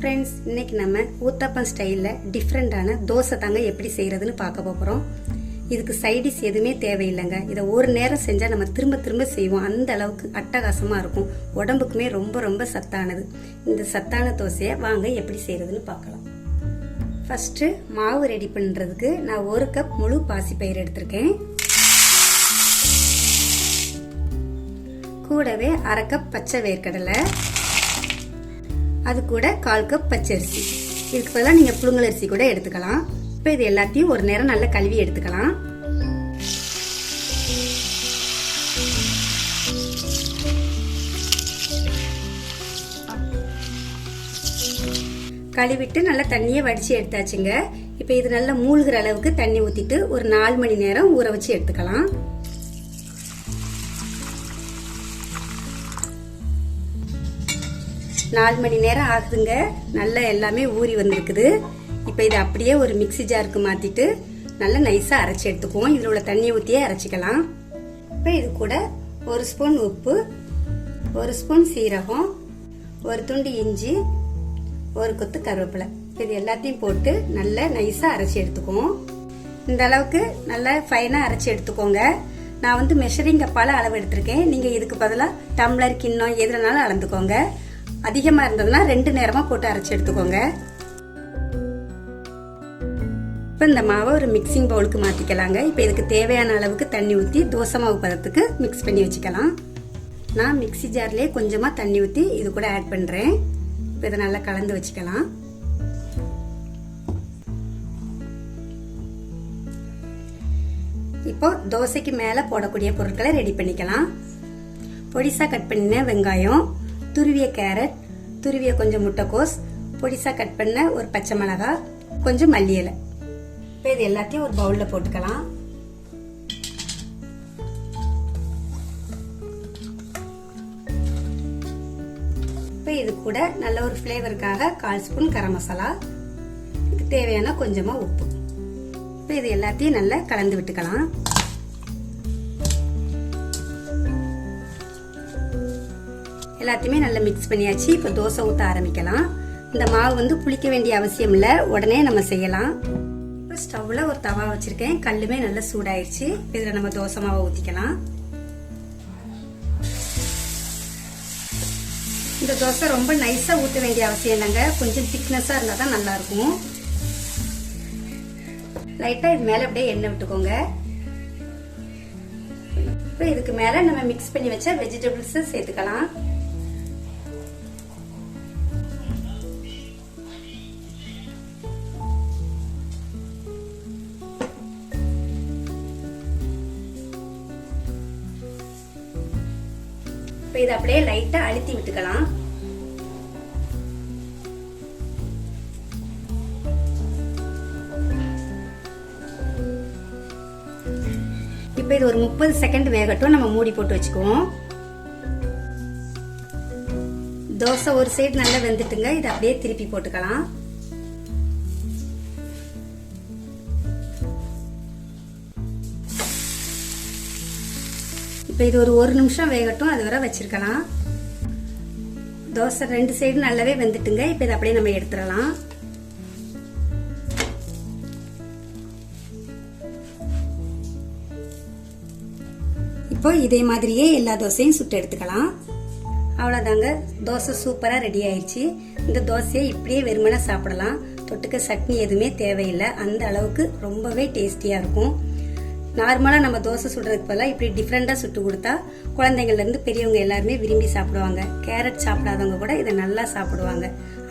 Friends இன்னைக்கு நம்ம ஊத்தப்பம் ஸ்டைல்ல டிஃபரண்டான தோசை தாங்க எப்படி செய்யறதுன்னு பார்க்க போறோம். இதுக்கு சைட் டிஷ் எதுவுமே தேவையில்லைங்க. இதை ஒரு நேரம் செஞ்சா நம்ம திரும்ப திரும்ப செய்வோம். அந்த அளவுக்கு அட்டகாசமா இருக்கும். உடம்புக்குமே ரொம்ப ரொம்ப சத்தானது. இந்த சத்தான தோசையை வாங்க எப்படி செய்யறதுன்னு பார்க்கலாம். ஃபர்ஸ்ட் மாவு ரெடி பண்றதுக்கு நான் 1 கப் முழு பாசிப்பயிறு எடுத்திருக்கேன். கூடவே 1/2 கப் பச்சை வேர்க்கடலை, அது கூட 1/4 கப் பச்சரிசி. இதுக்கு பதிலாக நீங்கள் புழுங்கல் அரிசி கூட எடுத்துக்கலாம். இப்போ இது எல்லாத்தையும் ஒரு நேரம் நல்லா கழுவி எடுத்துக்கலாம். கழுவிட்டு நல்லா தண்ணியை வடிச்சு எடுத்தாச்சுங்க. இப்போ இது நல்லா மூழ்கிற அளவுக்கு தண்ணி ஊற்றிட்டு ஒரு 4 மணி நேரம் ஊற வச்சு எடுத்துக்கலாம். நாலு மணி நேரம் ஆகுதுங்க. நல்லா எல்லாமே ஊறி வந்திருக்குது. இப்போ இதை அப்படியே ஒரு மிக்ஸி ஜாருக்கு மாற்றிட்டு நல்லா நைஸாக அரைச்சி எடுத்துக்குவோம். இதில் உள்ள தண்ணி ஊற்றியே அரைச்சிக்கலாம். இப்போ இது கூட 1 ஸ்பூன் உப்பு, 1 ஸ்பூன் சீரகம், 1 துண்டு இஞ்சி, 1 கொத்து கருவேப்பிலை, இது எல்லாத்தையும் போட்டு நல்லா நைஸாக அரைச்சி எடுத்துக்குவோம். இந்த அளவுக்கு நல்லா ஃபைனாக அரைச்சி எடுத்துக்கோங்க. நான் மெஷரிங் கப்பால் அளவு எடுத்திருக்கேன். நீங்கள் இதுக்கு பதிலாக டம்ளர், கிண்ணம் எதுலனாலும் அளந்துக்கோங்க. அதிகமாக இருந்ததுன்னா 2 நேரமாக போட்டு அரைச்சி எடுத்துக்கோங்க. இப்போ இந்த மாவை ஒரு மிக்சிங் பவுலுக்கு மாற்றிக்கலாங்க. இப்போ இதுக்கு தேவையான அளவுக்கு தண்ணி ஊற்றி தோசை மாவு பதத்துக்கு மிக்ஸ் பண்ணி வச்சுக்கலாம். நான் மிக்சி ஜார்லேயே கொஞ்சமாக தண்ணி ஊற்றி இது கூட ஆட் பண்ணுறேன். இப்போ இதை நல்லா கலந்து வச்சுக்கலாம். இப்போ தோசைக்கு மேலே போடக்கூடிய பொருட்களை ரெடி பண்ணிக்கலாம். பொடிசாக கட் பண்ணின வெங்காயம், துருவிய கேரட், துருவிய கொஞ்சம் முட்டைக்கோஸ், பொடிசா கட் பண்ண ஒரு பச்சை மிளகாய், கொஞ்சம் மல்லி இலை. இப்போ இது எல்லாத்தையும் ஒரு பவுல்ல போட்டுக்கலாம். இப்போ இது கூட நல்ல ஒரு ஃப்ளேவருக்காக 1/4 ஸ்பூன் கரம் மசாலா, இதுக்கு தேவையான கொஞ்சமா உப்பு. இப்போ இது எல்லாத்தையும் நல்லா கலந்து விட்டுக்கலாம். எல்லாத்தையுமே நல்லா மிக்ஸ் பண்ணியாச்சு. இப்போ தோசை ஊற்ற ஆரம்பிக்கலாம். இந்த மாவு புளிக்க வேண்டிய அவசியம் இல்லை, உடனே நம்ம செய்யலாம். இப்போ ஸ்டவ்ல ஒரு தவா வச்சிருக்கேன். கல்லுமே நல்லா சூடாயிருச்சு. இதில் நம்ம தோசை மாவை ஊற்றிக்கலாம். இந்த தோசை ரொம்ப நைஸாக ஊற்ற வேண்டிய அவசியம் இல்லைங்க. கொஞ்சம் திக்னஸாக இருந்தால் தான் நல்லா இருக்கும். லைட்டாக இது மேலே அப்படியே எண்ணெய் விட்டுக்கோங்க. இப்போ இதுக்கு மேலே நம்ம மிக்ஸ் பண்ணி வச்ச வெஜிடபிள்ஸ் சேர்த்துக்கலாம். இதை அப்படியே லைட்டா அழுத்தி விட்டுக்கலாம். இப்ப இது ஒரு 30 செகண்ட் வேகட்டும். நம்ம மூடி போட்டு வச்சுக்குவோம். தோசை ஒரு சைடு நல்லா வெந்துட்டுங்க. இதை அப்படியே திருப்பி போட்டுக்கலாம். இப்போ இது ஒரு 1 நிமிஷம் வேகட்டும். அது வரை வச்சிருக்கலாம். தோசை 2 சைடு நல்லாவே வெந்துட்டுங்க. இப்போ இதை அப்படியே நம்ம எடுத்துடலாம். இப்போ இதே மாதிரியே எல்லா தோசையும் சுட்டு எடுத்துக்கலாம். அவ்வளோதாங்க, தோசை சூப்பராக ரெடி ஆயிடுச்சு. இந்த தோசையை இப்படியே வெறுமனே சாப்பிடலாம். தொட்டுக்க சட்னி எதுவுமே தேவையில்லை. அந்த அளவுக்கு ரொம்பவே டேஸ்டியாக இருக்கும். நார்மலாக நம்ம தோசை சுடுறதுக்கு பதிலாக இப்படி டிஃப்ரெண்டாக சுட்டு கொடுத்தா குழந்தைங்கள்லேருந்து பெரியவங்க எல்லாருமே விரும்பி சாப்பிடுவாங்க. கேரட் சாப்பிடாதவங்க கூட இதை நல்லா சாப்பிடுவாங்க.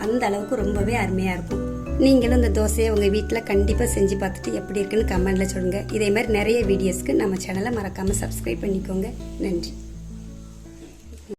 அந்த அளவுக்கு ரொம்பவே அருமையாக இருக்கும். நீங்களும் இந்த தோசையை உங்கள் வீட்டில் கண்டிப்பாக செஞ்சு பார்த்துட்டு எப்படி இருக்குன்னு கமெண்ட்டில் சொல்லுங்கள். இதே மாதிரி நிறைய வீடியோஸ்க்கு நம்ம சேனலை மறக்காமல் சப்ஸ்கிரைப் பண்ணிக்கோங்க. நன்றி.